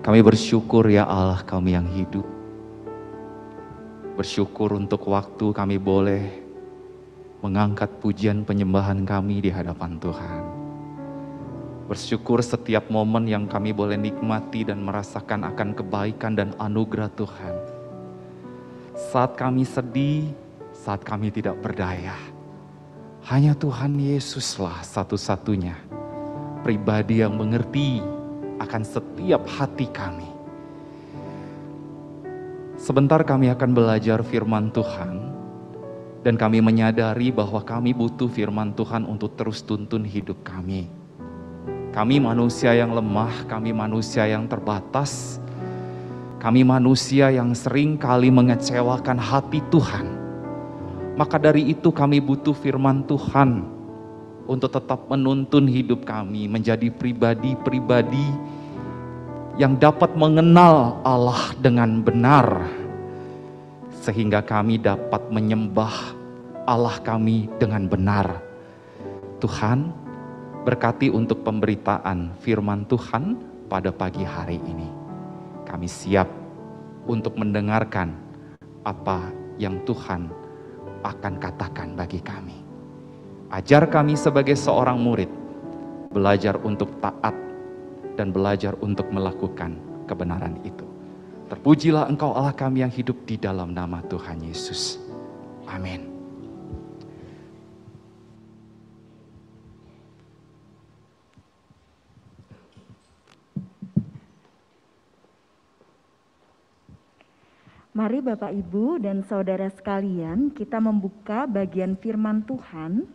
Kami bersyukur ya Allah kami yang hidup. Bersyukur untuk waktu kami boleh mengangkat pujian penyembahan kami di hadapan Tuhan. Bersyukur setiap momen yang kami boleh nikmati dan merasakan akan kebaikan dan anugerah Tuhan. Saat kami sedih, saat kami tidak berdaya, hanya Tuhan Yesuslah satu-satunya pribadi yang mengerti akan setiap hati kami. Sebentar kami akan belajar firman Tuhan, dan kami menyadari bahwa kami butuh firman Tuhan untuk terus tuntun hidup kami. Kami manusia yang lemah, kami manusia yang terbatas, kami manusia yang sering kali mengecewakan hati Tuhan. Maka dari itu kami butuh firman Tuhan untuk tetap menuntun hidup kami menjadi pribadi-pribadi yang dapat mengenal Allah dengan benar, sehingga kami dapat menyembah Allah kami dengan benar. Tuhan, berkati untuk pemberitaan firman Tuhan pada pagi hari ini. Kami siap untuk mendengarkan apa yang Tuhan akan katakan bagi kami. Ajar kami sebagai seorang murid, belajar untuk taat dan belajar untuk melakukan kebenaran itu. Terpujilah Engkau Allah kami yang hidup di dalam nama Tuhan Yesus. Amin. Mari Bapak Ibu dan Saudara sekalian, kita membuka bagian firman Tuhan.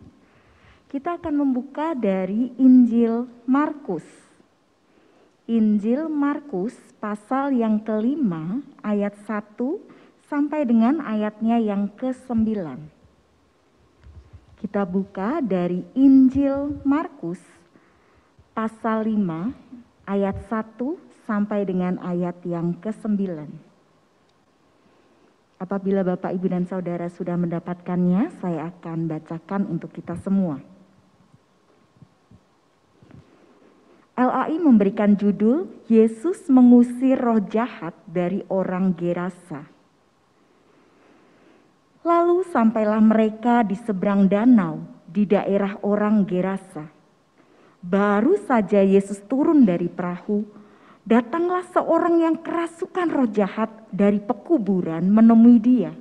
Kita akan membuka dari Injil Markus. Injil Markus pasal yang kelima ayat 1 sampai dengan ayatnya yang ke-9. Kita buka dari Injil Markus pasal 5 ayat 1 sampai dengan ayat yang ke-9. Apabila Bapak, Ibu, dan Saudara sudah mendapatkannya, saya akan bacakan untuk kita semua. LAI memberikan judul, Yesus mengusir roh jahat dari orang Gerasa. Lalu sampailah mereka di seberang danau, di daerah orang Gerasa. Baru saja Yesus turun dari perahu, datanglah seorang yang kerasukan roh jahat dari pekuburan menemui dia.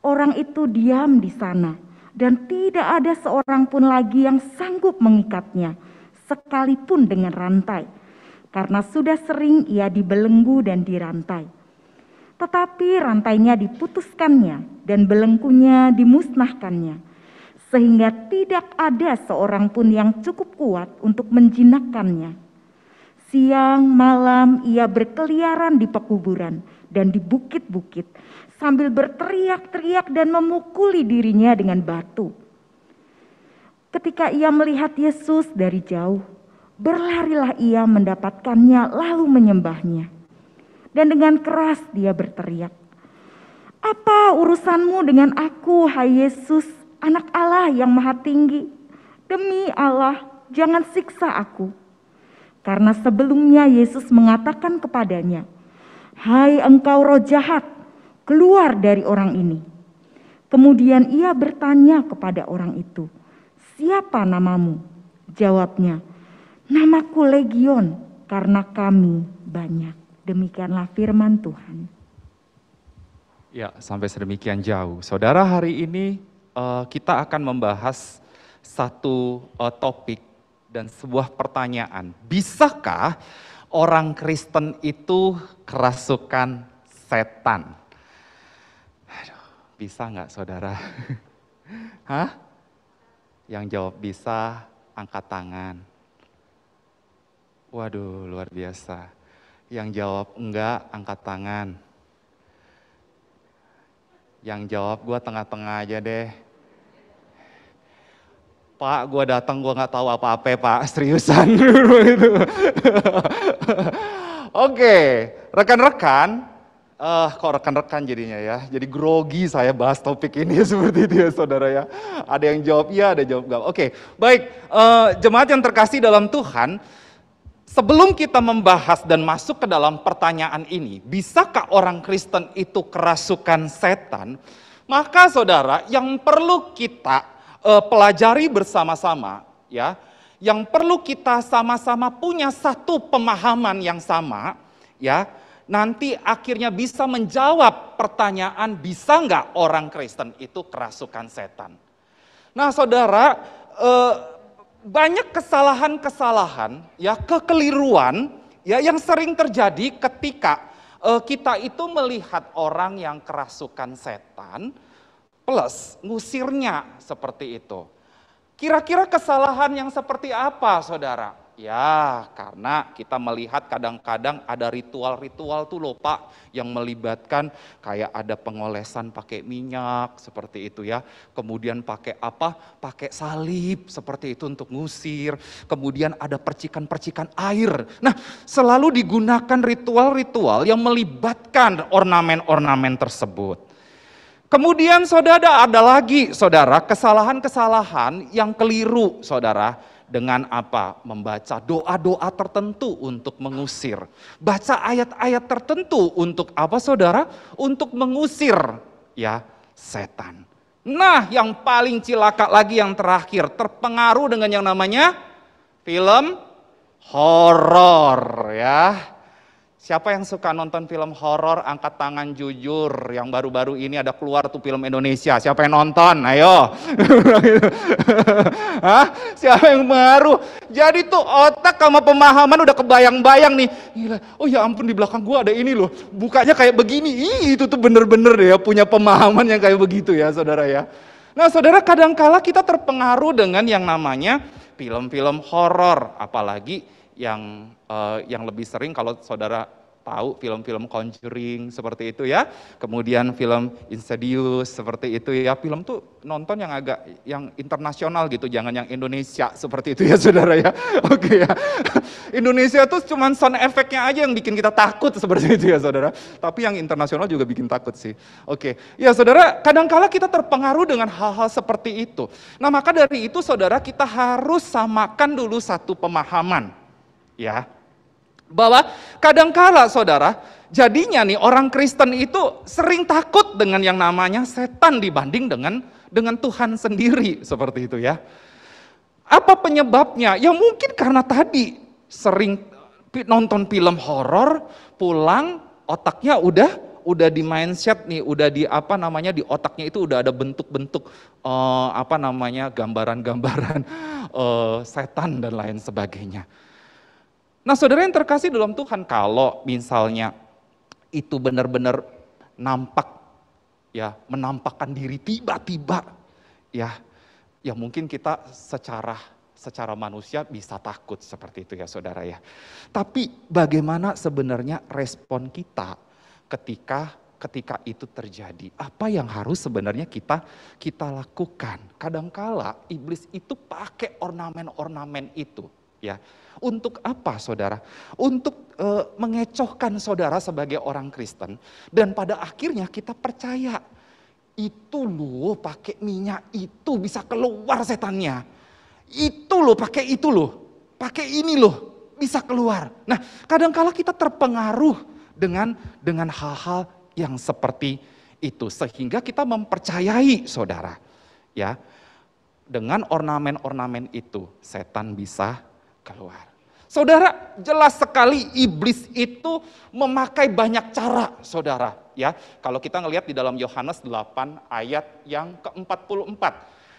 Orang itu diam di sana, dan tidak ada seorang pun lagi yang sanggup mengikatnya, sekalipun dengan rantai, karena sudah sering ia dibelenggu dan dirantai. Tetapi rantainya diputuskannya dan belenggunya dimusnahkannya, sehingga tidak ada seorang pun yang cukup kuat untuk menjinakkannya. Siang malam ia berkeliaran di pekuburan dan di bukit-bukit, sambil berteriak-teriak dan memukuli dirinya dengan batu. Ketika ia melihat Yesus dari jauh, berlarilah ia mendapatkannya lalu menyembahnya. Dan dengan keras dia berteriak, "Apa urusanmu dengan aku, hai Yesus, Anak Allah yang Maha Tinggi? Demi Allah, jangan siksa aku." Karena sebelumnya Yesus mengatakan kepadanya, "Hai engkau roh jahat, keluar dari orang ini." Kemudian ia bertanya kepada orang itu, "Siapa namamu?" Jawabnya, "Namaku Legion, karena kami banyak." Demikianlah firman Tuhan. Ya, sampai sedemikian jauh. Saudara, hari ini kita akan membahas satu topik dan sebuah pertanyaan. Bisakah orang Kristen itu kerasukan setan? Aduh, bisa nggak saudara? Hah? Yang jawab bisa, angkat tangan. Waduh, luar biasa. Yang jawab enggak, angkat tangan. Yang jawab gue tengah-tengah aja deh. Pak, gue datang gue nggak tahu apa-apa Pak, seriusan. Oke, rekan-rekan. Kok rekan-rekan jadinya ya. Jadi grogi saya bahas topik ini seperti itu ya saudara ya. Ada yang jawab iya, ada yang jawab enggak. Oke, baik. Jemaat yang terkasih dalam Tuhan, Sebelum kita membahas dan masuk ke dalam pertanyaan ini, bisakah orang Kristen itu kerasukan setan? Maka saudara, yang perlu kita pelajari bersama-sama, ya, yang perlu kita sama-sama punya satu pemahaman yang sama, ya, nanti akhirnya bisa menjawab pertanyaan, bisa nggak orang Kristen itu kerasukan setan? Nah saudara, banyak kesalahan-kesalahan, ya, kekeliruan, ya, yang sering terjadi ketika kita itu melihat orang yang kerasukan setan plus ngusirnya seperti itu. Kira-kira kesalahan yang seperti apa, saudara? Ya, karena kita melihat kadang-kadang ada ritual-ritual tuh loh Pak, yang melibatkan kayak ada pengolesan pakai minyak, seperti itu ya. Kemudian pakai apa? Pakai salib, seperti itu untuk ngusir. Kemudian ada percikan-percikan air. Nah, selalu digunakan ritual-ritual yang melibatkan ornamen-ornamen tersebut. Kemudian saudara, ada lagi saudara, kesalahan-kesalahan yang keliru saudara, dengan apa? Membaca doa-doa tertentu untuk mengusir. Baca ayat-ayat tertentu untuk apa saudara? Untuk mengusir ya setan. Nah yang paling cilaka lagi yang terakhir, terpengaruh dengan yang namanya film horor ya. Siapa yang suka nonton film horor, angkat tangan jujur. Yang baru-baru ini ada keluar tuh film Indonesia. Siapa yang nonton? Ayo. Hah? Siapa yang baru? Jadi tuh otak sama pemahaman udah kebayang-bayang nih. Gila, oh ya ampun di belakang gua ada ini loh. Bukanya kayak begini. Ih, itu tuh bener-bener ya punya pemahaman yang kayak begitu ya saudara ya. Nah saudara, kadangkala kita terpengaruh dengan yang namanya film-film horor. Apalagi yang lebih sering kalau saudara tahu film-film Conjuring seperti itu ya. Kemudian film Insidious seperti itu ya. Film tuh nonton yang agak yang internasional gitu, jangan yang Indonesia seperti itu ya saudara ya. Oke ya. Indonesia tuh cuman sound effect-nya aja yang bikin kita takut seperti itu ya saudara. Tapi yang internasional juga bikin takut sih. Oke. Ya saudara, kadangkala kita terpengaruh dengan hal-hal seperti itu. Nah maka dari itu saudara, kita harus samakan dulu satu pemahaman. Ya, bahwa kadangkala saudara, jadinya nih orang Kristen itu sering takut dengan yang namanya setan dibanding dengan Tuhan sendiri, seperti itu ya. Apa penyebabnya? Ya mungkin karena tadi sering nonton film horor, pulang otaknya udah di mindset nih, udah di apa namanya, di otaknya itu udah ada bentuk-bentuk apa namanya, gambaran-gambaran setan dan lain sebagainya. Nah saudara yang terkasih dalam Tuhan, kalau misalnya itu benar-benar nampak ya, menampakkan diri tiba-tiba ya mungkin kita secara manusia bisa takut seperti itu ya saudara ya. Tapi bagaimana sebenarnya respon kita ketika itu terjadi? Apa yang harus sebenarnya kita lakukan? Kadangkala iblis itu pakai ornamen-ornamen itu ya. Untuk apa saudara? Untuk mengecohkan saudara sebagai orang Kristen. Dan pada akhirnya kita percaya, itu loh pakai minyak itu bisa keluar setannya. Itu loh pakai itu loh, pakai ini loh bisa keluar. Nah kadangkala kita terpengaruh dengan hal-hal yang seperti itu. Sehingga kita mempercayai saudara, ya, dengan ornamen-ornamen itu setan bisa keluar. Saudara, jelas sekali iblis itu memakai banyak cara, saudara. Ya, kalau kita ngelihat di dalam Yohanes 8 ayat yang ke-44.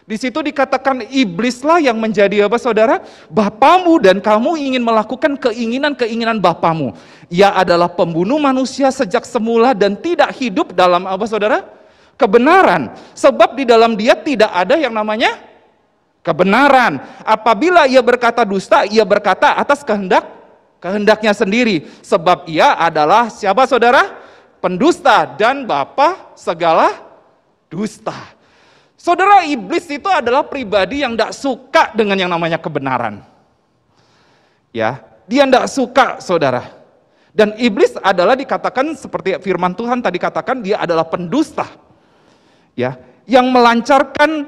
Di situ dikatakan iblislah yang menjadi apa saudara? Bapamu, dan kamu ingin melakukan keinginan-keinginan bapamu. Ia adalah pembunuh manusia sejak semula dan tidak hidup dalam apa saudara? Kebenaran. Sebab di dalam dia tidak ada yang namanya kebenaran. Apabila ia berkata dusta, ia berkata atas kehendaknya sendiri. Sebab ia adalah siapa saudara? Pendusta dan bapa segala dusta. Saudara, iblis itu adalah pribadi yang tidak suka dengan yang namanya kebenaran. Ya, dia tidak suka saudara. Dan iblis adalah dikatakan seperti firman Tuhan tadi katakan, dia adalah pendusta. Ya, yang melancarkan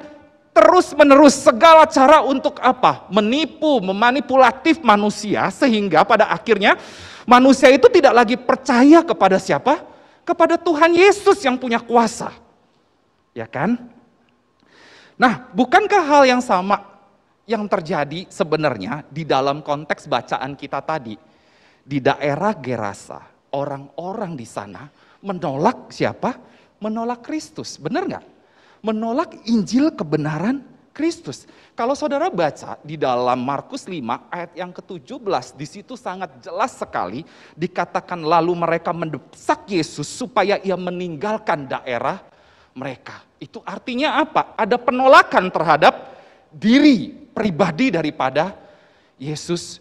terus-menerus segala cara untuk apa? Menipu, memanipulatif manusia sehingga pada akhirnya manusia itu tidak lagi percaya kepada siapa? Kepada Tuhan Yesus yang punya kuasa. Ya kan? Nah, bukankah hal yang sama yang terjadi sebenarnya di dalam konteks bacaan kita tadi? Di daerah Gerasa, orang-orang di sana menolak siapa? Menolak Kristus, benar nggak? Menolak Injil kebenaran Kristus. Kalau saudara baca di dalam Markus 5 ayat yang ke-17, di situ sangat jelas sekali dikatakan lalu mereka mendesak Yesus supaya ia meninggalkan daerah mereka. Itu artinya apa? Ada penolakan terhadap diri pribadi daripada Yesus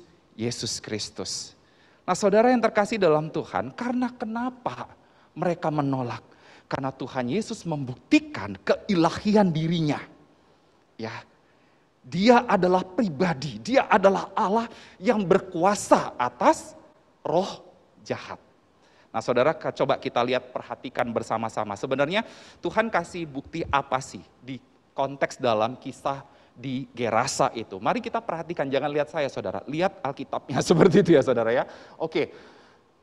Kristus. Nah, saudara yang terkasih dalam Tuhan, karena kenapa mereka menolak? Karena Tuhan Yesus membuktikan keilahian dirinya. Ya, dia adalah pribadi, dia adalah Allah yang berkuasa atas roh jahat. Nah, saudara, coba kita lihat, perhatikan bersama-sama. Sebenarnya Tuhan kasih bukti apa sih di konteks dalam kisah di Gerasa itu? Mari kita perhatikan, jangan lihat saya saudara, lihat Alkitabnya seperti itu ya saudara ya. Oke,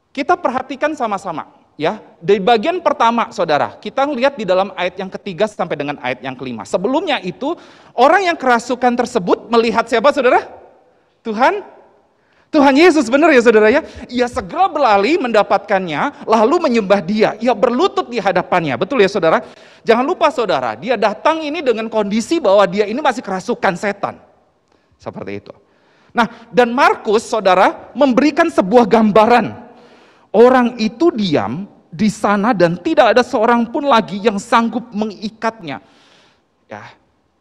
kita perhatikan sama-sama. Ya, di bagian pertama saudara, kita lihat di dalam ayat yang ketiga sampai dengan ayat yang kelima. Sebelumnya itu, orang yang kerasukan tersebut melihat siapa saudara? Tuhan Yesus, benar ya saudara ya? Ia segera berlari mendapatkannya, lalu menyembah dia. Ia berlutut di hadapannya, betul ya saudara? Jangan lupa saudara, dia datang ini dengan kondisi bahwa dia ini masih kerasukan setan. Seperti itu. Nah, dan Markus saudara memberikan sebuah gambaran. Orang itu diam di sana dan tidak ada seorang pun lagi yang sanggup mengikatnya. Ya,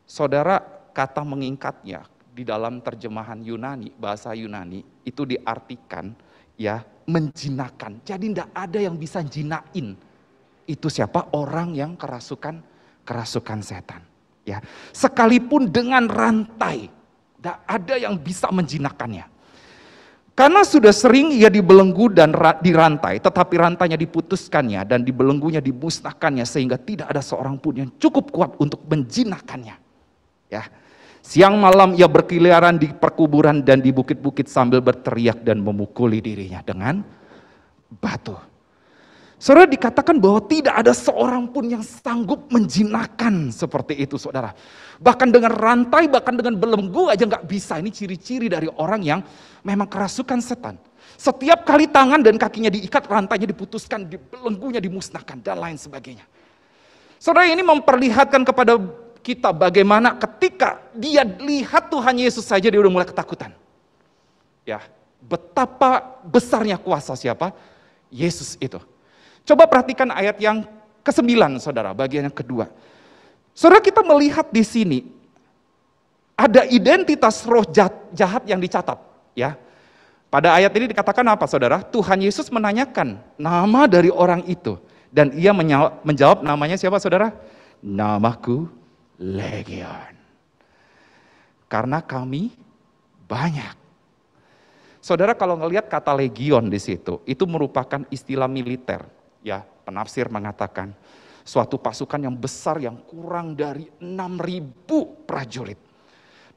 saudara, kata mengikatnya di dalam terjemahan Yunani, bahasa Yunani itu diartikan ya menjinakan. Jadi tidak ada yang bisa jinain. Itu siapa? Orang yang kerasukan setan. Ya, sekalipun dengan rantai, tidak ada yang bisa menjinakannya. Karena sudah sering ia dibelenggu dan dirantai, tetapi rantainya diputuskannya dan dibelenggunya dimusnahkannya sehingga tidak ada seorang pun yang cukup kuat untuk menjinakkannya. Ya, siang malam ia berkeliaran di perkuburan dan di bukit-bukit sambil berteriak dan memukuli dirinya dengan batu. Saudara, dikatakan bahwa tidak ada seorang pun yang sanggup menjinakkan seperti itu saudara. Bahkan dengan rantai, bahkan dengan belenggu aja nggak bisa. Ini ciri-ciri dari orang yang memang kerasukan setan. Setiap kali tangan dan kakinya diikat, rantainya diputuskan, belenggunya dimusnahkan, dan lain sebagainya. Saudara, ini memperlihatkan kepada kita bagaimana ketika dia lihat Tuhan Yesus saja dia udah mulai ketakutan. Ya, betapa besarnya kuasa siapa? Yesus itu. Coba perhatikan ayat yang ke-9 saudara, bagian yang kedua. Saudara, kita melihat di sini ada identitas roh jahat yang dicatat, ya. Pada ayat ini dikatakan apa saudara? Tuhan Yesus menanyakan nama dari orang itu dan ia menjawab namanya siapa saudara? Namaku Legion. Karena kami banyak. Saudara, kalau ngelihat kata legion di situ, itu merupakan istilah militer. Ya, penafsir mengatakan suatu pasukan yang besar yang kurang dari 6.000 prajurit.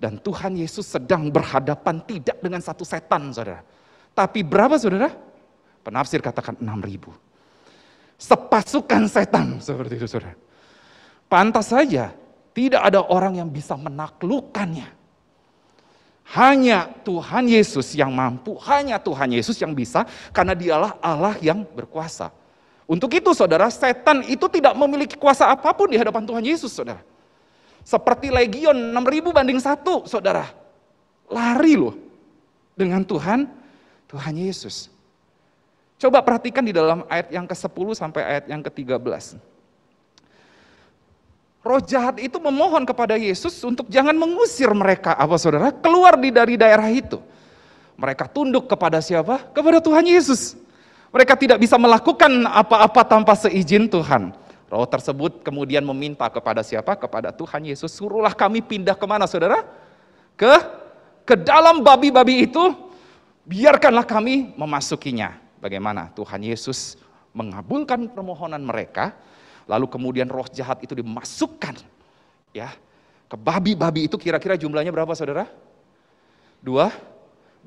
Dan Tuhan Yesus sedang berhadapan tidak dengan satu setan saudara. Tapi berapa saudara? Penafsir katakan 6.000. Sepasukan setan seperti itu saudara. Pantas saja tidak ada orang yang bisa menaklukkannya. Hanya Tuhan Yesus yang mampu, hanya Tuhan Yesus yang bisa, karena dialah Allah yang berkuasa. Untuk itu saudara, setan itu tidak memiliki kuasa apapun di hadapan Tuhan Yesus saudara. Seperti legion 6.000 banding 1 saudara. Lari loh dengan Tuhan Yesus. Coba perhatikan di dalam ayat yang ke-10 sampai ayat yang ke-13. Roh jahat itu memohon kepada Yesus untuk jangan mengusir mereka, apa saudara? Keluar dari daerah itu. Mereka tunduk kepada siapa? Kepada Tuhan Yesus. Mereka tidak bisa melakukan apa-apa tanpa seizin Tuhan. Roh tersebut kemudian meminta kepada siapa? Kepada Tuhan Yesus. Suruhlah kami pindah kemana saudara? Ke dalam babi-babi itu. Biarkanlah kami memasukinya. Bagaimana? Tuhan Yesus mengabulkan permohonan mereka. Lalu kemudian roh jahat itu dimasukkan ya ke babi-babi itu kira-kira jumlahnya berapa saudara? 2.000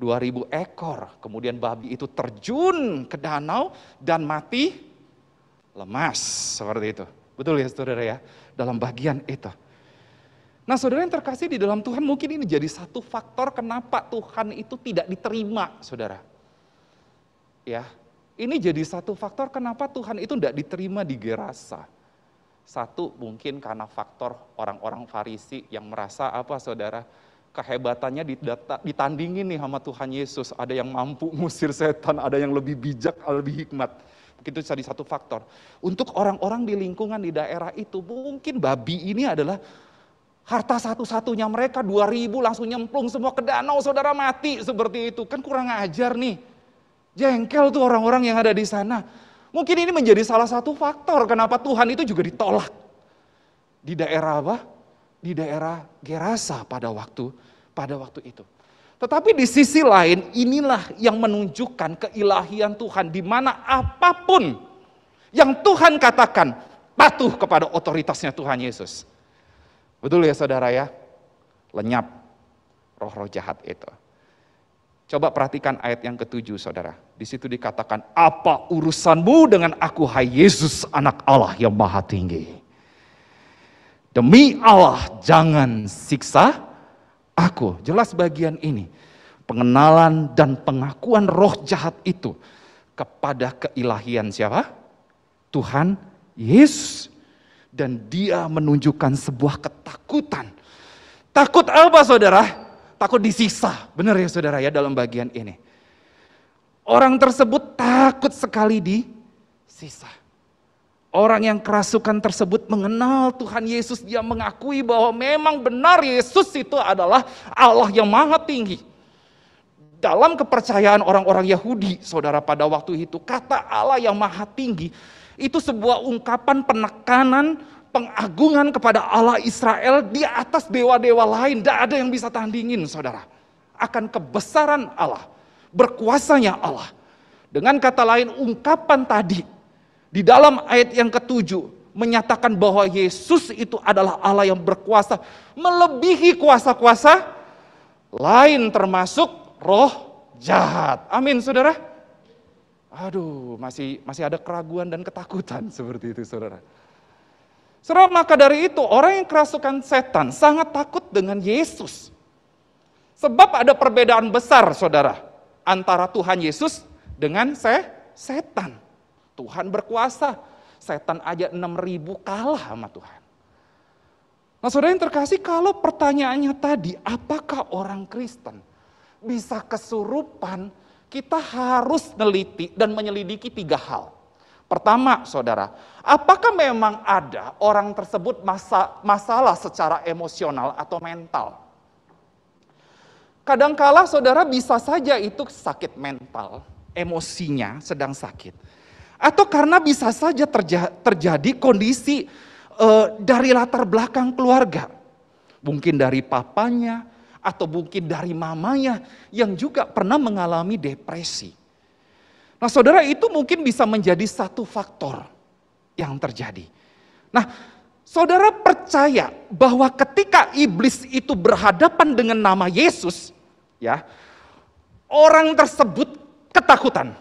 ekor. Kemudian babi itu terjun ke danau dan mati lemas. Seperti itu. Betul ya saudara ya? Dalam bagian itu. Nah saudara yang terkasih di dalam Tuhan, mungkin ini jadi satu faktor kenapa Tuhan itu tidak diterima saudara. Ya, ini jadi satu faktor kenapa Tuhan itu tidak diterima di Gerasa. Satu mungkin karena faktor orang-orang Farisi yang merasa apa saudara, kehebatannya ditandingin nih sama Tuhan Yesus. Ada yang mampu ngusir setan, ada yang lebih bijak, lebih hikmat. Mungkin itu jadi satu faktor. Untuk orang-orang di lingkungan di daerah itu, mungkin babi ini adalah harta satu-satunya mereka. 2.000 langsung nyemplung semua ke danau, saudara mati seperti itu. Kan kurang ajar nih. Jengkel tuh orang-orang yang ada di sana. Mungkin ini menjadi salah satu faktor kenapa Tuhan itu juga ditolak. Di daerah apa? Di daerah Gerasa pada waktu itu. Tetapi di sisi lain inilah yang menunjukkan keilahian Tuhan, di mana apapun yang Tuhan katakan patuh kepada otoritasnya Tuhan Yesus. Betul ya saudara ya? Lenyap roh-roh jahat itu. Coba perhatikan ayat yang ke-7 saudara. Di situ dikatakan, apa urusanmu dengan aku hai Yesus anak Allah yang maha tinggi. Demi Allah jangan siksa aku. Jelas bagian ini. Pengenalan dan pengakuan roh jahat itu kepada keilahian siapa? Tuhan Yesus. Dan dia menunjukkan sebuah ketakutan. Takut apa saudara? Takut disiksa. Benar ya saudara ya dalam bagian ini. Orang tersebut takut sekali disiksa. Orang yang kerasukan tersebut mengenal Tuhan Yesus, dia mengakui bahwa memang benar Yesus itu adalah Allah yang maha tinggi. Dalam kepercayaan orang-orang Yahudi, saudara pada waktu itu, kata Allah yang maha tinggi, itu sebuah ungkapan penekanan, pengagungan kepada Allah Israel di atas dewa-dewa lain. Tidak ada yang bisa tandingin saudara. Akan kebesaran Allah, berkuasanya Allah. Dengan kata lain ungkapan tadi, di dalam ayat yang ke-7 menyatakan bahwa Yesus itu adalah Allah yang berkuasa melebihi kuasa-kuasa lain termasuk roh jahat. Amin saudara. Aduh, masih ada keraguan dan ketakutan seperti itu saudara. Saudara, maka dari itu orang yang kerasukan setan sangat takut dengan Yesus. Sebab ada perbedaan besar saudara antara Tuhan Yesus dengan setan. Tuhan berkuasa, setan aja 6.000 kalah sama Tuhan. Nah saudara yang terkasih, kalau pertanyaannya tadi, apakah orang Kristen bisa kesurupan? Kita harus neliti dan menyelidiki 3 hal. Pertama saudara, apakah memang ada orang tersebut masalah secara emosional atau mental? Kadangkala saudara bisa saja itu sakit mental, emosinya sedang sakit. Atau karena bisa saja terjadi kondisi dari latar belakang keluarga. Mungkin dari papanya atau mungkin dari mamanya yang juga pernah mengalami depresi. Nah saudara, itu mungkin bisa menjadi satu faktor yang terjadi. Nah saudara percaya bahwa ketika iblis itu berhadapan dengan nama Yesus, ya, orang tersebut ketakutan.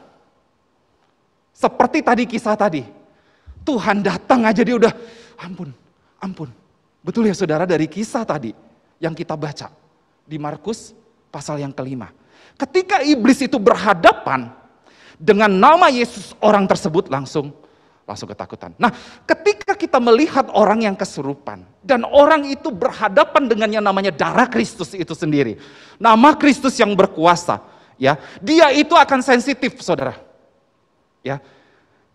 Seperti tadi kisah tadi, Tuhan datang aja dia udah ampun. Betul ya saudara, dari kisah tadi yang kita baca di Markus pasal yang ke-5. Ketika iblis itu berhadapan dengan nama Yesus, orang tersebut langsung ketakutan. Nah, ketika kita melihat orang yang kesurupan dan orang itu berhadapan dengan yang namanya darah Kristus itu sendiri, nama Kristus yang berkuasa, ya, dia itu akan sensitif, saudara. Ya.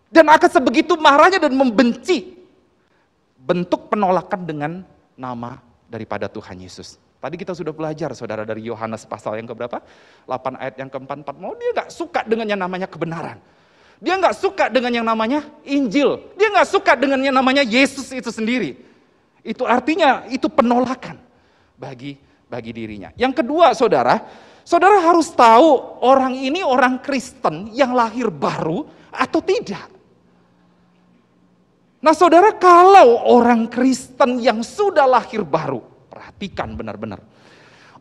Dan akan sebegitu marahnya dan membenci bentuk penolakan dengan nama daripada Tuhan Yesus. Tadi kita sudah belajar saudara dari Yohanes pasal yang keberapa? 8 ayat yang ke-4. Mau dia gak suka dengan yang namanya kebenaran. Dia gak suka dengan yang namanya Injil. Dia gak suka dengan yang namanya Yesus itu sendiri. Itu artinya itu penolakan bagi dirinya. Yang kedua saudara harus tahu orang ini orang Kristen yang lahir baru atau tidak. Nah saudara, kalau orang Kristen yang sudah lahir baru, perhatikan. perhatikan benar-benar.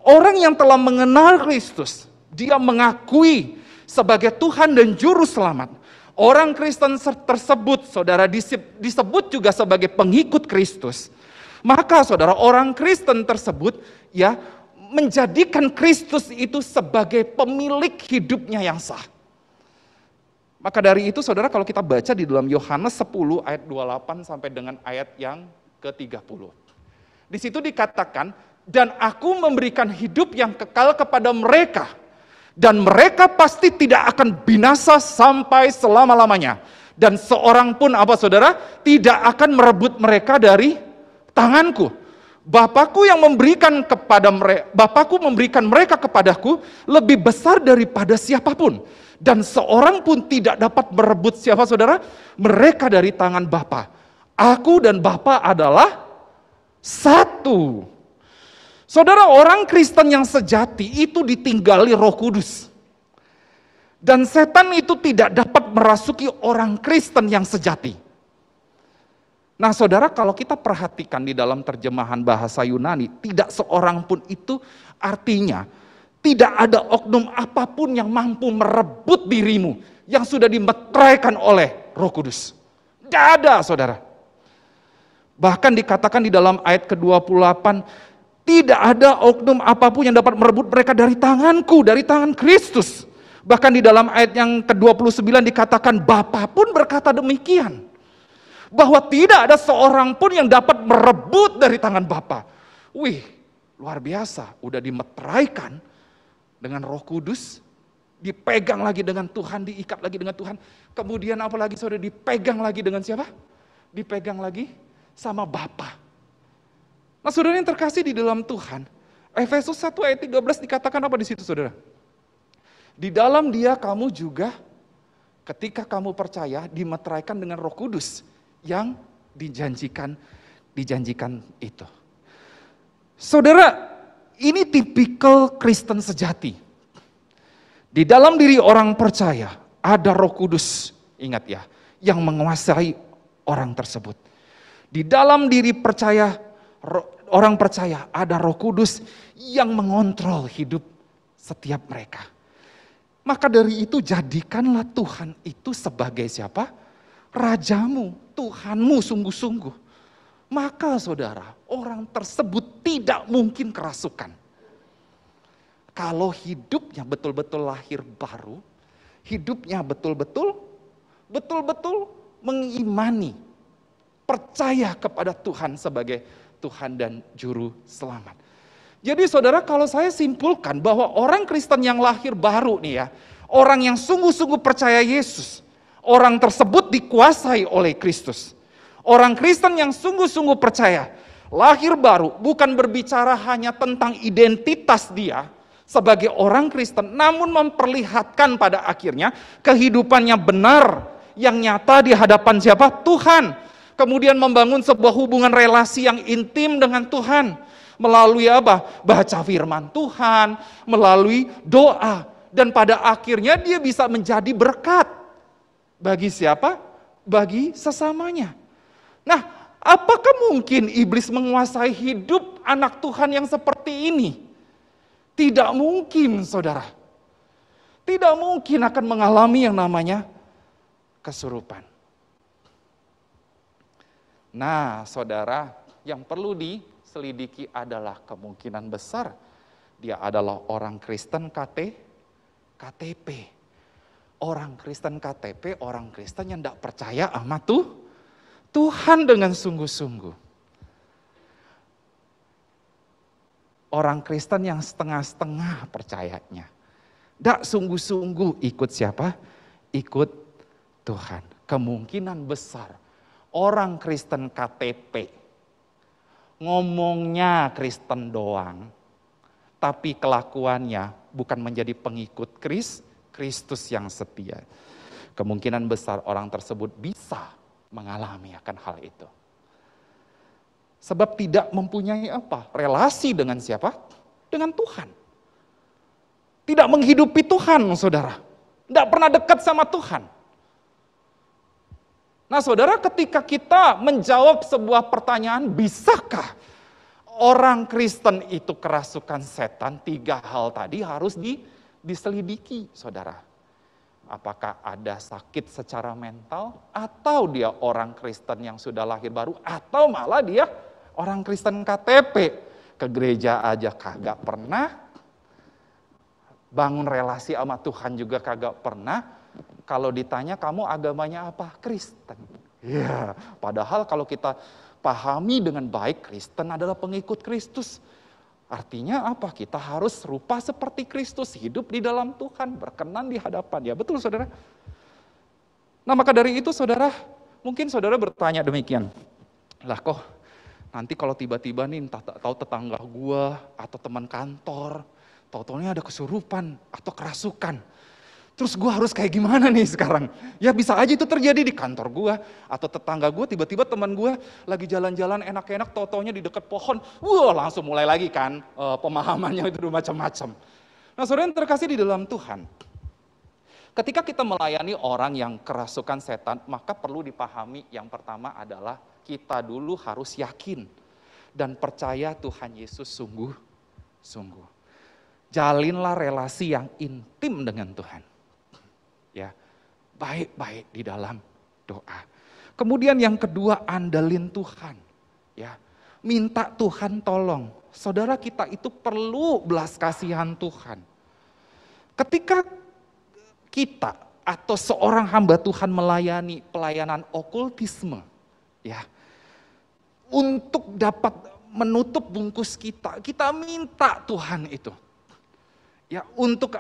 Orang yang telah mengenal Kristus, dia mengakui sebagai Tuhan dan Juru Selamat. Orang Kristen tersebut, saudara, disebut juga sebagai pengikut Kristus. Maka saudara, orang Kristen tersebut ya menjadikan Kristus itu sebagai pemilik hidupnya yang sah. Maka dari itu saudara, kalau kita baca di dalam Yohanes 10 ayat 28 sampai dengan ayat yang ke-30. Di situ dikatakan, dan aku memberikan hidup yang kekal kepada mereka, dan mereka pasti tidak akan binasa sampai selama-lamanya. Dan seorang pun apa saudara, tidak akan merebut mereka dari tanganku. Bapakku yang memberikan Bapakku memberikan mereka kepadaku lebih besar daripada siapapun. Dan seorang pun tidak dapat merebut siapa saudara? Mereka dari tangan Bapa. Aku dan Bapa adalah satu. Saudara, orang Kristen yang sejati itu ditinggali Roh Kudus. Dan setan itu tidak dapat merasuki orang Kristen yang sejati. Nah saudara, kalau kita perhatikan di dalam terjemahan bahasa Yunani, tidak seorang pun itu artinya tidak ada oknum apapun yang mampu merebut dirimu yang sudah dimeteraikan oleh Roh Kudus. Tidak ada saudara. Bahkan dikatakan di dalam ayat ke-28, tidak ada oknum apapun yang dapat merebut mereka dari tanganku, dari tangan Kristus. Bahkan di dalam ayat yang ke-29 dikatakan Bapa pun berkata demikian. Bahwa tidak ada seorang pun yang dapat merebut dari tangan Bapa. Wih, luar biasa. Udah dimeteraikan dengan Roh Kudus, dipegang lagi dengan Tuhan, diikat lagi dengan Tuhan. Kemudian apalagi saudara, dipegang lagi dengan siapa? Dipegang lagi sama Bapa. Nah saudara yang terkasih di dalam Tuhan, Efesus 1 ayat 13 dikatakan apa di situ saudara? Di dalam Dia kamu juga ketika kamu percaya dimeteraikan dengan Roh Kudus yang dijanjikan itu. Saudara, ini tipikal Kristen sejati. Di dalam diri orang percaya ada Roh Kudus, ingat ya, yang menguasai orang tersebut. Di dalam diri orang percaya ada Roh Kudus yang mengontrol hidup setiap mereka. Maka dari itu jadikanlah Tuhan itu sebagai siapa? Rajamu, Tuhanmu sungguh-sungguh. Maka saudara, orang tersebut tidak mungkin kerasukan. Kalau hidupnya betul-betul lahir baru, hidupnya betul-betul mengimani, percaya kepada Tuhan sebagai Tuhan dan Juru Selamat. Jadi saudara, kalau saya simpulkan bahwa orang Kristen yang lahir baru nih ya, orang yang sungguh-sungguh percaya Yesus, orang tersebut dikuasai oleh Kristus. Orang Kristen yang sungguh-sungguh percaya, lahir baru bukan berbicara hanya tentang identitas dia sebagai orang Kristen, namun memperlihatkan pada akhirnya kehidupannya benar, yang nyata di hadapan siapa? Tuhan. Kemudian membangun sebuah hubungan relasi yang intim dengan Tuhan. Melalui apa? Baca firman Tuhan, melalui doa. Dan pada akhirnya dia bisa menjadi berkat. Bagi siapa? Bagi sesamanya. Nah, apakah mungkin iblis menguasai hidup anak Tuhan yang seperti ini? Tidak mungkin, saudara. Tidak mungkin akan mengalami yang namanya kesurupan. Nah, saudara, yang perlu diselidiki adalah kemungkinan besar dia adalah orang Kristen KTP. Orang Kristen KTP, orang Kristen yang tidak percaya sama Tuhan dengan sungguh-sungguh. Orang Kristen yang setengah-setengah percayanya. Tidak sungguh-sungguh ikut siapa? Ikut Tuhan. Kemungkinan besar orang Kristen KTP, ngomongnya Kristen doang, tapi kelakuannya bukan menjadi pengikut Kristus yang setia. Kemungkinan besar orang tersebut bisa mengalami akan hal itu. Sebab tidak mempunyai apa? Relasi dengan siapa? Dengan Tuhan. Tidak menghidupi Tuhan, saudara. Tidak pernah dekat sama Tuhan. Nah saudara, ketika kita menjawab sebuah pertanyaan, bisakah orang Kristen itu kerasukan setan, 3 hal tadi harus diselidiki, saudara. Apakah ada sakit secara mental, atau dia orang Kristen yang sudah lahir baru, atau malah dia orang Kristen KTP. Ke gereja aja kagak pernah, bangun relasi sama Tuhan juga kagak pernah. Kalau ditanya kamu agamanya apa? Kristen. Ya, padahal kalau kita pahami dengan baik, Kristen adalah pengikut Kristus. Artinya apa? Kita harus serupa seperti Kristus, hidup di dalam Tuhan, berkenan di hadapan. Ya betul saudara. Nah maka dari itu saudara, mungkin saudara bertanya demikian. Lah kok nanti kalau tiba-tiba nih tahu tetangga gua atau teman kantor, tahu-taunya ada kesurupan atau kerasukan. Terus gue harus kayak gimana nih sekarang? Ya bisa aja itu terjadi di kantor gue atau tetangga gue, tiba-tiba teman gue lagi jalan-jalan enak-enak, tau-taunya di dekat pohon, wah langsung mulai lagi kan pemahamannya itu macam-macam. Nah saudara yang terkasih di dalam Tuhan, ketika kita melayani orang yang kerasukan setan, maka perlu dipahami yang pertama adalah kita dulu harus yakin dan percaya Tuhan Yesus sungguh-sungguh. Jalinlah relasi yang intim dengan Tuhan. Ya, baik-baik di dalam doa. Kemudian yang kedua, andelin Tuhan. Ya, minta Tuhan tolong. Saudara, kita itu perlu belas kasihan Tuhan. Ketika kita atau seorang hamba Tuhan melayani pelayanan okultisme, ya, untuk dapat menutup bungkus kita minta Tuhan itu. Ya, untuk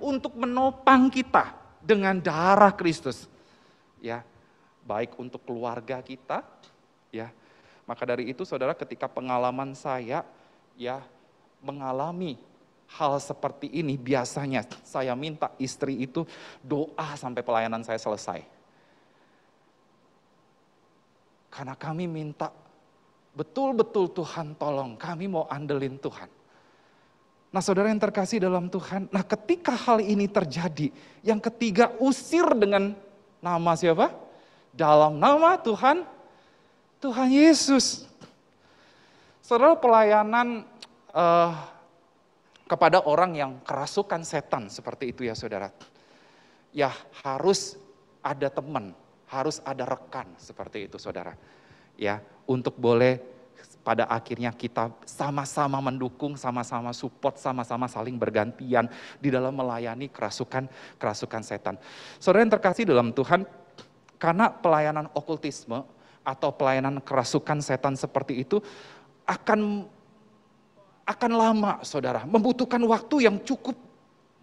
untuk menopang kita dengan darah Kristus. Ya, baik untuk keluarga kita, ya. Maka dari itu saudara, ketika pengalaman saya ya mengalami hal seperti ini, biasanya saya minta istri itu doa sampai pelayanan saya selesai. Karena kami minta betul-betul Tuhan tolong, kami mau andelin Tuhan. Nah saudara yang terkasih dalam Tuhan, nah ketika hal ini terjadi, yang ketiga usir dengan nama siapa? Dalam nama Tuhan Yesus. Saudara, pelayanan kepada orang yang kerasukan setan seperti itu ya saudara. Ya harus ada teman, harus ada rekan seperti itu saudara. Ya, untuk boleh pada akhirnya kita sama-sama mendukung, sama-sama support, sama-sama saling bergantian di dalam melayani kerasukan setan. Saudara yang terkasih dalam Tuhan, karena pelayanan okultisme atau pelayanan kerasukan setan seperti itu akan lama, saudara, membutuhkan waktu yang cukup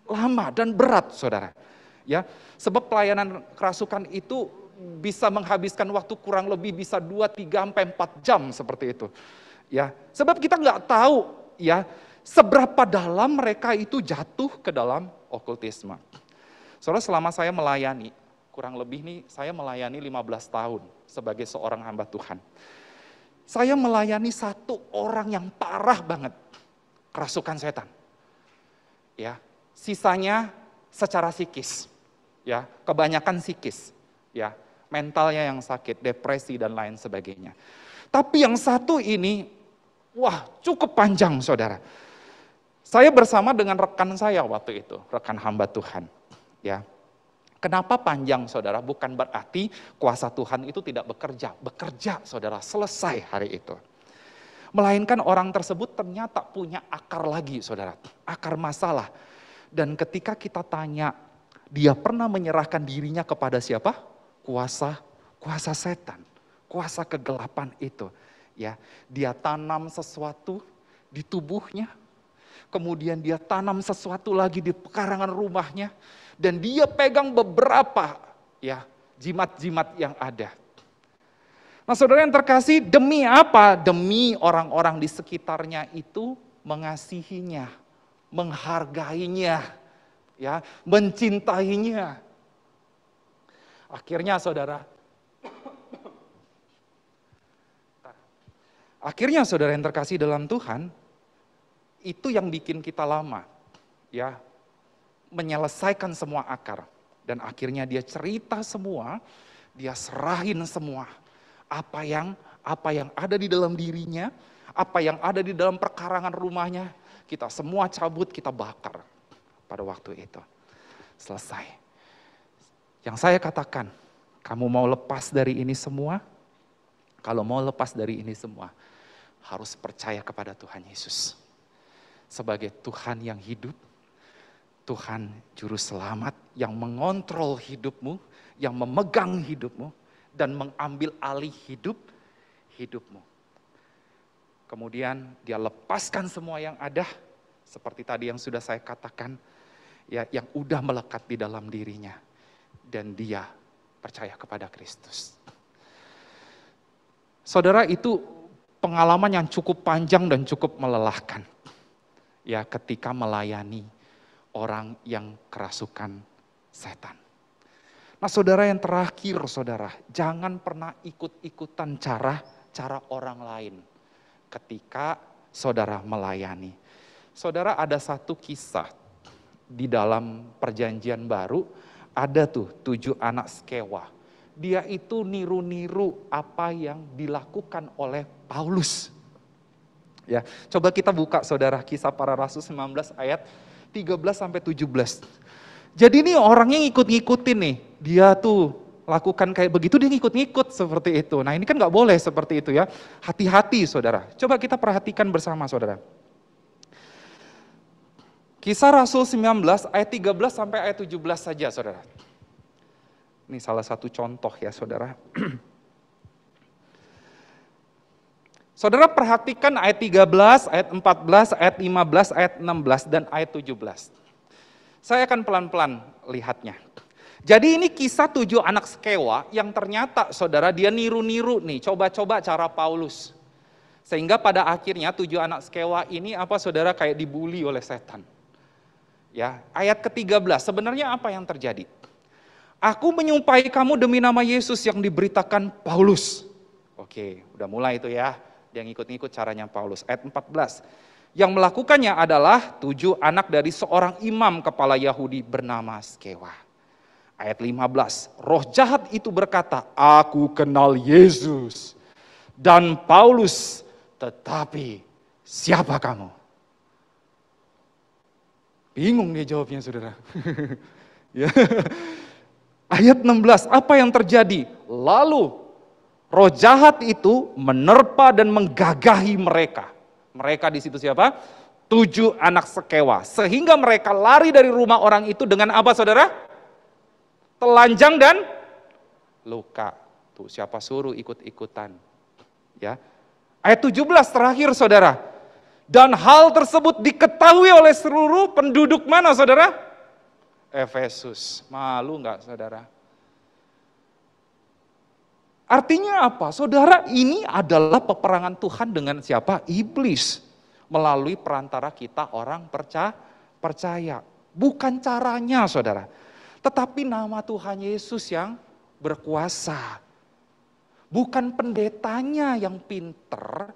lama dan berat, saudara. Ya, sebab pelayanan kerasukan itu bisa menghabiskan waktu kurang lebih bisa 2, 3, sampai 4 jam seperti itu. Ya, sebab kita nggak tahu ya seberapa dalam mereka itu jatuh ke dalam okultisme. Saudara, selama saya melayani, kurang lebih nih saya melayani 15 tahun sebagai seorang hamba Tuhan. Saya melayani satu orang yang parah banget kerasukan setan. Ya, sisanya secara psikis. Ya, kebanyakan psikis. Ya, mentalnya yang sakit, depresi dan lain sebagainya. Tapi yang satu ini, wah cukup panjang saudara. Saya bersama dengan rekan saya waktu itu, rekan hamba Tuhan. Ya, kenapa panjang saudara? Bukan berarti kuasa Tuhan itu tidak bekerja saudara, selesai hari itu. Melainkan orang tersebut ternyata punya akar lagi saudara, akar masalah. Dan ketika kita tanya, dia pernah menyerahkan dirinya kepada siapa? Kuasa setan, kuasa kegelapan itu. Ya, dia tanam sesuatu di tubuhnya, kemudian dia tanam sesuatu lagi di pekarangan rumahnya, dan dia pegang beberapa ya jimat-jimat yang ada. Nah saudara yang terkasih, demi apa? Demi orang-orang di sekitarnya itu mengasihinya, menghargainya, ya, mencintainya. Akhirnya saudara yang terkasih dalam Tuhan, itu yang bikin kita lama, ya, menyelesaikan semua akar. Dan akhirnya dia cerita semua, dia serahin semua, apa yang ada di dalam dirinya, apa yang ada di dalam perkarangan rumahnya, kita semua cabut, kita bakar pada waktu itu. Selesai. Yang saya katakan, kamu mau lepas dari ini semua? Kalau mau lepas dari ini semua, harus percaya kepada Tuhan Yesus. Sebagai Tuhan yang hidup, Tuhan Juru Selamat yang mengontrol hidupmu, yang memegang hidupmu, dan mengambil alih hidupmu. Kemudian dia lepaskan semua yang ada, seperti tadi yang sudah saya katakan, ya, yang udah melekat di dalam dirinya. Dan dia percaya kepada Kristus. Saudara, itu pengalaman yang cukup panjang dan cukup melelahkan. Ya, ketika melayani orang yang kerasukan setan. Nah, saudara, yang terakhir, saudara, jangan pernah ikut-ikutan cara orang lain ketika saudara melayani. Saudara, ada satu kisah di dalam Perjanjian Baru, ada tuh 7 anak Skewa. Dia itu niru-niru apa yang dilakukan oleh Paulus. Ya, coba kita buka saudara Kisah Para Rasul 19 ayat 13-17. Jadi ini orangnya ngikut-ngikutin nih. Dia tuh lakukan kayak begitu, dia ngikut-ngikut seperti itu. Nah, ini kan gak boleh seperti itu ya. Hati-hati saudara. Coba kita perhatikan bersama saudara. Kisah Rasul 19 ayat 13 sampai ayat 17 saja saudara. Ini salah satu contoh ya saudara. Saudara perhatikan ayat 13, ayat 14, ayat 15, ayat 16, dan ayat 17. Saya akan pelan-pelan lihatnya. Jadi ini kisah 7 anak Skewa yang ternyata saudara dia niru-niru nih, coba-coba cara Paulus. Sehingga pada akhirnya 7 anak Skewa ini apa saudara kayak dibully oleh setan. Ya, ayat ke-13, sebenarnya apa yang terjadi? Aku menyumpahi kamu demi nama Yesus yang diberitakan Paulus. Oke, udah mulai itu ya. Dia ngikut-ngikut caranya Paulus. Ayat 14. Yang melakukannya adalah 7 anak dari seorang imam kepala Yahudi bernama Skewa. Ayat 15. Roh jahat itu berkata, aku kenal Yesus dan Paulus, tetapi siapa kamu? Bingung dia jawabnya saudara. Ya. Ayat 16, apa yang terjadi? Lalu roh jahat itu menerpa dan menggagahi mereka. Mereka di situ siapa? 7 anak Skewa. Sehingga mereka lari dari rumah orang itu dengan apa saudara? Telanjang dan luka. Tuh siapa suruh ikut-ikutan. Ya. Ayat 17 terakhir saudara. Dan hal tersebut diketahui oleh seluruh penduduk mana saudara? Efesus. Malu enggak saudara? Artinya apa? Saudara, ini adalah peperangan Tuhan dengan siapa? Iblis. Melalui perantara kita orang percaya. Bukan caranya saudara. Tetapi nama Tuhan Yesus yang berkuasa. Bukan pendetanya yang pinter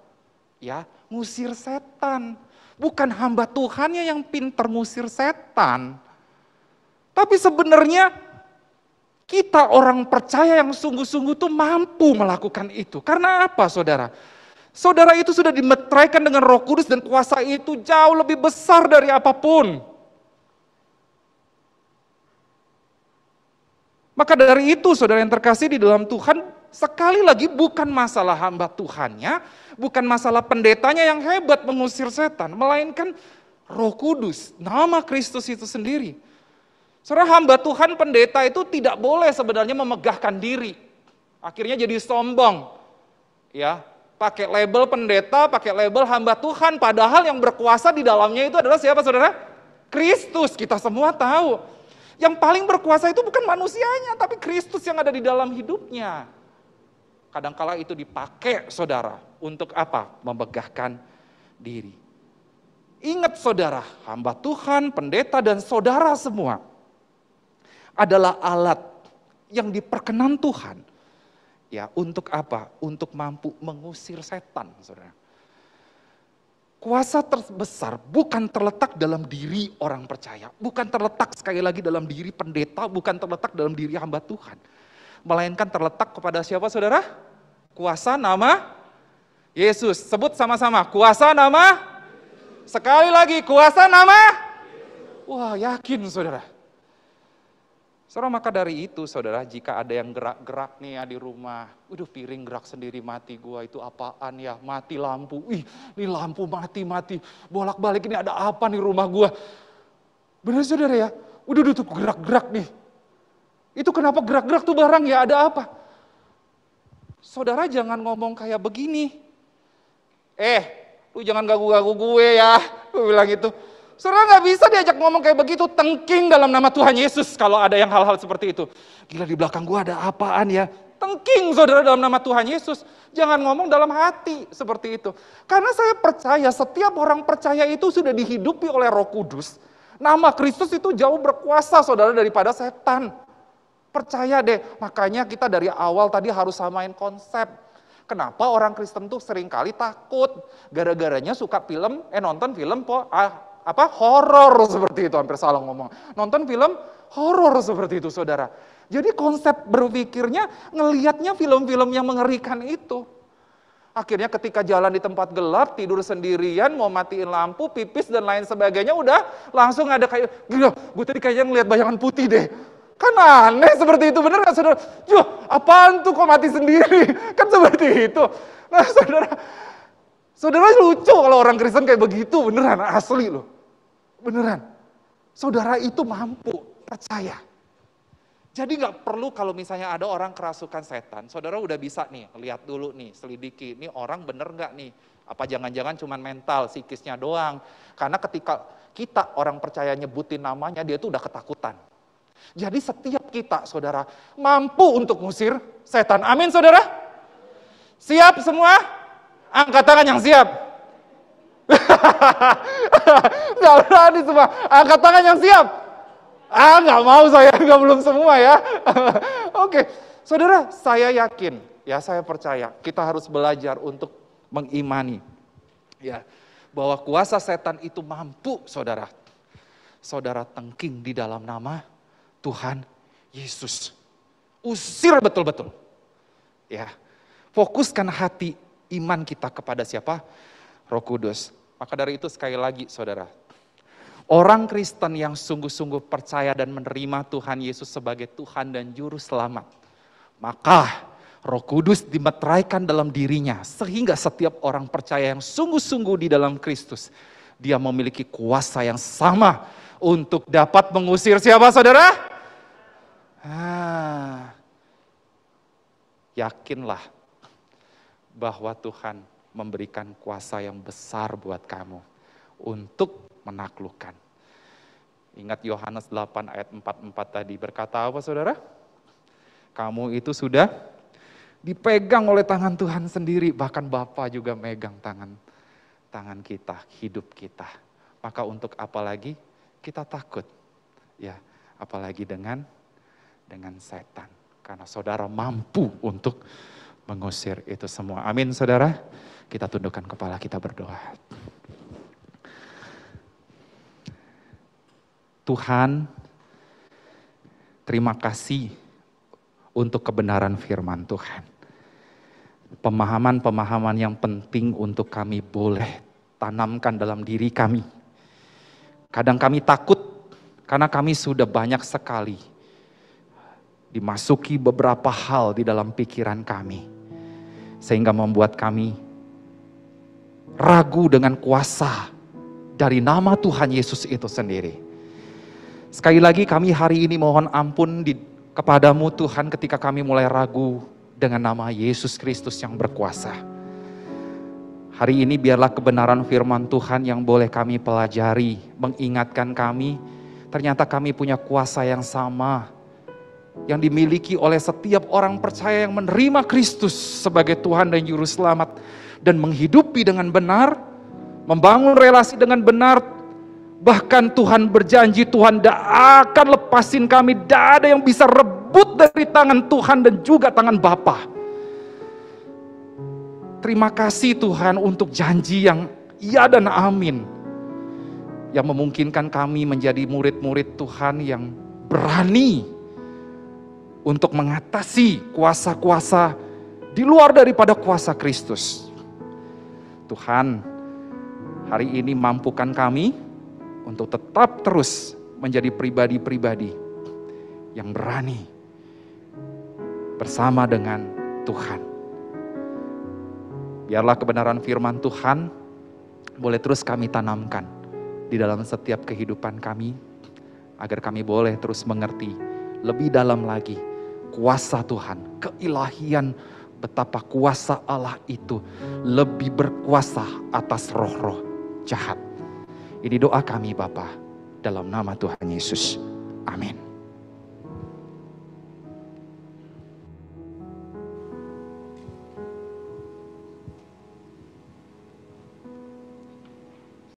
ya ngusir setan. Bukan hamba Tuhannya yang pinter ngusir setan. Tapi sebenarnya kita orang percaya yang sungguh-sungguh tuh mampu melakukan itu. Karena apa saudara? Saudara itu sudah dimeteraikan dengan Roh Kudus dan kuasa itu jauh lebih besar dari apapun. Maka dari itu saudara yang terkasih di dalam Tuhan, sekali lagi bukan masalah hamba Tuhannya, bukan masalah pendetanya yang hebat mengusir setan, melainkan Roh Kudus, nama Kristus itu sendiri. Saudara, hamba Tuhan pendeta itu tidak boleh sebenarnya memegahkan diri. Akhirnya jadi sombong. Ya, pakai label pendeta, pakai label hamba Tuhan, padahal yang berkuasa di dalamnya itu adalah siapa saudara? Kristus, kita semua tahu. Yang paling berkuasa itu bukan manusianya, tapi Kristus yang ada di dalam hidupnya. Kadangkala itu dipakai saudara, untuk apa? Memegahkan diri. Ingat saudara, hamba Tuhan, pendeta dan saudara semua adalah alat yang diperkenan Tuhan. Ya, untuk apa? Untuk mampu mengusir setan, saudara. Kuasa terbesar bukan terletak dalam diri orang percaya, bukan terletak sekali lagi dalam diri pendeta, bukan terletak dalam diri hamba Tuhan. Melainkan terletak kepada siapa saudara? Kuasa nama Yesus. Sebut sama-sama, kuasa nama. Sekali lagi, kuasa nama. Wah, yakin saudara. Saudara, maka dari itu saudara, jika ada yang gerak-gerak nih ya di rumah, piring gerak sendiri, mati gua itu apaan ya, mati lampu, ini lampu mati, bolak-balik ini ada apa nih rumah gua. Benar saudara ya, tuh gerak-gerak nih. Itu kenapa gerak-gerak tuh barang ya, ada apa? Saudara jangan ngomong kayak begini. Lu jangan ganggu-ganggu gue ya, gue bilang gitu. Saudara gak bisa diajak ngomong kayak begitu, tengking dalam nama Tuhan Yesus kalau ada yang hal-hal seperti itu. Gila, di belakang gua ada apaan ya? Tengking saudara dalam nama Tuhan Yesus. Jangan ngomong dalam hati seperti itu. Karena saya percaya setiap orang percaya itu sudah dihidupi oleh Roh Kudus. Nama Kristus itu jauh berkuasa saudara daripada setan. Percaya deh, makanya kita dari awal tadi harus samain konsep. Kenapa orang Kristen tuh seringkali takut? Gara-garanya suka nonton film horor seperti itu, hampir salah ngomong. Nonton film horor seperti itu saudara. Jadi konsep berpikirnya ngelihatnya film-film yang mengerikan itu. Akhirnya ketika jalan di tempat gelap, tidur sendirian, mau matiin lampu, pipis dan lain sebagainya, udah langsung ada kayak, gila, gue tadi kayaknya ngelihat bayangan putih deh. Kan aneh seperti itu, bener gak saudara? Apaan tuh kok mati sendiri? Kan seperti itu. Nah saudara lucu kalau orang Kristen kayak begitu, beneran, asli loh. Beneran. Saudara itu mampu, percaya. Jadi gak perlu kalau misalnya ada orang kerasukan setan, saudara udah bisa nih, lihat dulu nih, selidiki, ini orang bener gak nih? Apa jangan-jangan cuma mental, psikisnya doang. Karena ketika kita orang percaya nyebutin namanya, dia tuh udah ketakutan. Jadi setiap kita, saudara, mampu untuk ngusir setan. Amin, saudara? Siap semua? Angkat tangan yang siap. Gak berani semua. Angkat tangan yang siap. Gak mau saya, belum semua ya. Oke, saudara, saya yakin, ya saya percaya, kita harus belajar untuk mengimani, ya, bahwa kuasa setan itu mampu, saudara. Saudara tengking di dalam nama Tuhan Yesus. Usir betul-betul. Ya. Fokuskan hati iman kita kepada siapa? Roh Kudus. Maka dari itu sekali lagi saudara, orang Kristen yang sungguh-sungguh percaya dan menerima Tuhan Yesus sebagai Tuhan dan Juru Selamat, maka Roh Kudus dimeteraikan dalam dirinya sehingga setiap orang percaya yang sungguh-sungguh di dalam Kristus, dia memiliki kuasa yang sama untuk dapat mengusir siapa saudara? Yakinlah bahwa Tuhan memberikan kuasa yang besar buat kamu untuk menaklukkan. Ingat Yohanes 8 ayat 44 tadi berkata apa saudara? Kamu itu sudah dipegang oleh tangan Tuhan sendiri, bahkan Bapa juga megang tangan kita, hidup kita. Maka untuk apa lagi kita takut? Ya, apalagi dengan setan. Karena saudara mampu untuk mengusir itu semua. Amin saudara. Kita tundukkan kepala, kita berdoa. Tuhan, terima kasih untuk kebenaran firman Tuhan. Pemahaman-pemahaman yang penting untuk kami boleh tanamkan dalam diri kami. Kadang kami takut karena kami sudah banyak sekali dimasuki beberapa hal di dalam pikiran kami, sehingga membuat kami ragu dengan kuasa dari nama Tuhan Yesus itu sendiri. Sekali lagi kami hari ini mohon ampun kepadamu Tuhan ketika kami mulai ragu dengan nama Yesus Kristus yang berkuasa. Hari ini biarlah kebenaran firman Tuhan yang boleh kami pelajari, mengingatkan kami, ternyata kami punya kuasa yang sama, yang dimiliki oleh setiap orang percaya yang menerima Kristus sebagai Tuhan dan Juru Selamat, dan menghidupi dengan benar, membangun relasi dengan benar. Bahkan Tuhan berjanji Tuhan tidak akan lepasin kami, tidak ada yang bisa rebut dari tangan Tuhan dan juga tangan Bapa. Terima kasih Tuhan untuk janji yang iya dan amin, yang memungkinkan kami menjadi murid-murid Tuhan yang berani untuk mengatasi kuasa-kuasa di luar daripada kuasa Kristus. Tuhan, hari ini mampukan kami untuk tetap terus menjadi pribadi-pribadi yang berani bersama dengan Tuhan. Biarlah kebenaran firman Tuhan boleh terus kami tanamkan di dalam setiap kehidupan kami, agar kami boleh terus mengerti lebih dalam lagi kuasa Tuhan, keilahian, betapa kuasa Allah itu lebih berkuasa atas roh-roh jahat. Ini doa kami Bapa, dalam nama Tuhan Yesus. Amin.